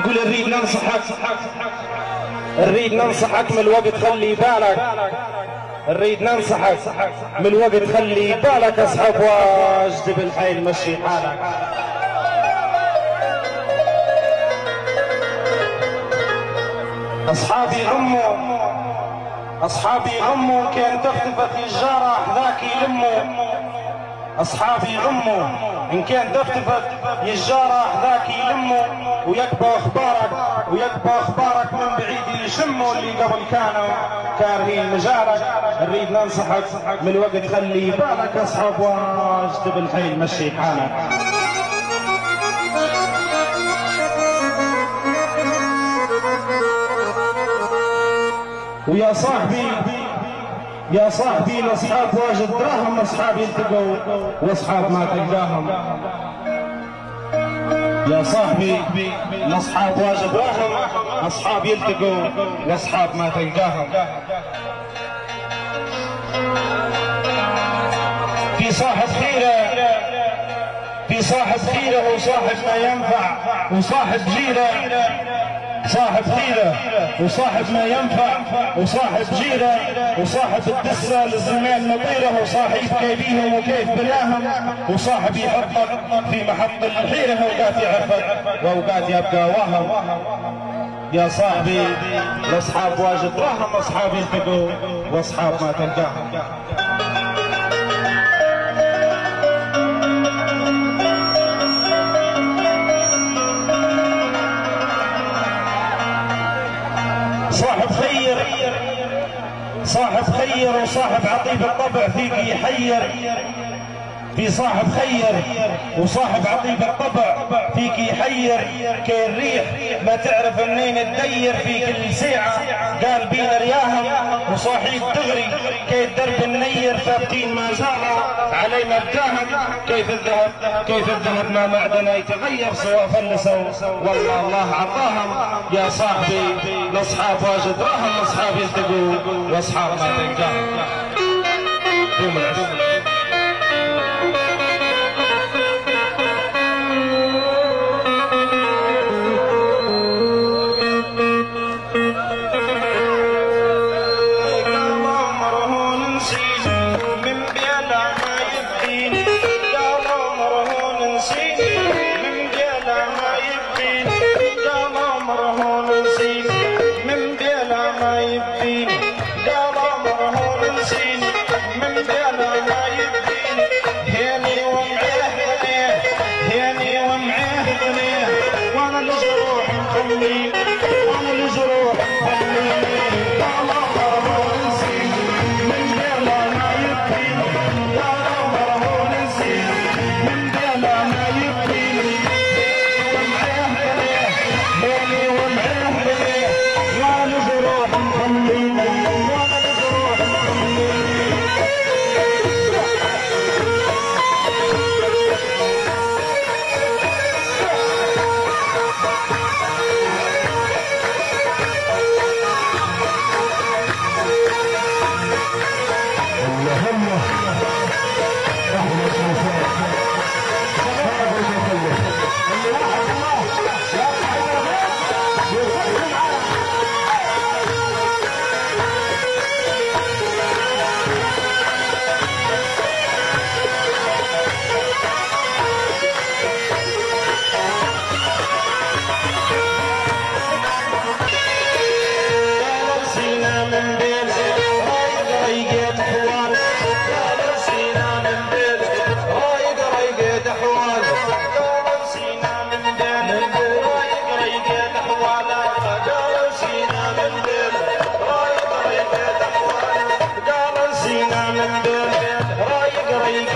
نقول نريد ننصحك، نريد ننصحك من الوقت خلي بالك، نريد ننصحك من الوقت خلي بالك، اصحاب واجد بالحيل مشي حالك. اصحابي غموا، اصحابي غموا، كان تختفت الجارة ذاك يلموا. اصحابي غموا، ان كان تختفت الجارة ذاك يلموا، ويكبى اخبارك، ويكبى اخبارك من بعيد يشموا، اللي قبل كانوا كارهين مجالك. نريد ننصحك من الوقت خلي بالك، اصحاب واجد بالحيل مشي حالك. ويا صاحبي، يا صاحبي الاصحاب واجد دراهم، اصحاب يلتقوا واصحاب ما تلقاهم. يا صاحبي الاصحاب واجد دراهم، اصحاب يلتقوا واصحاب ما تلقاهم. في صاحب خيره، في صاحب خيره وصاحب ما ينفع، وصاحب جيره، صاحب خيره وصاحب ما ينفع، وصاحب جيره وصاحب الدسره للزمان مطيره، وصاحب كيفيهم وكيف بلاهم، وصاحب يحطك في محط الحيره، اوقات يعرفك واوقات يبقى وهم. يا صاحبي الاصحاب واجد راهم، اصحاب يلتقوا واصحاب ما تلقاهم. صاحب خير، صاحب خير وصاحب عطيب الطبع فيك يحير. في صاحب خير وصاحب عطيب الطبع فيك يحير، كي الريح ما تعرف منين تدير في كل ساعة، قال بينا رياهم وصاحب دغري، كي الدرب النير ثابتين ما زالوا علي مبداهم. كيف الذهب، كيف الذهب ما معدنه يتغير، سواء فلسوا والله الله عطاهم. يا صاحبي الاصحاب واجد راهم، اصحاب يلتقوا واصحاب ما تلقاهم. قوم العسل. رايق رايق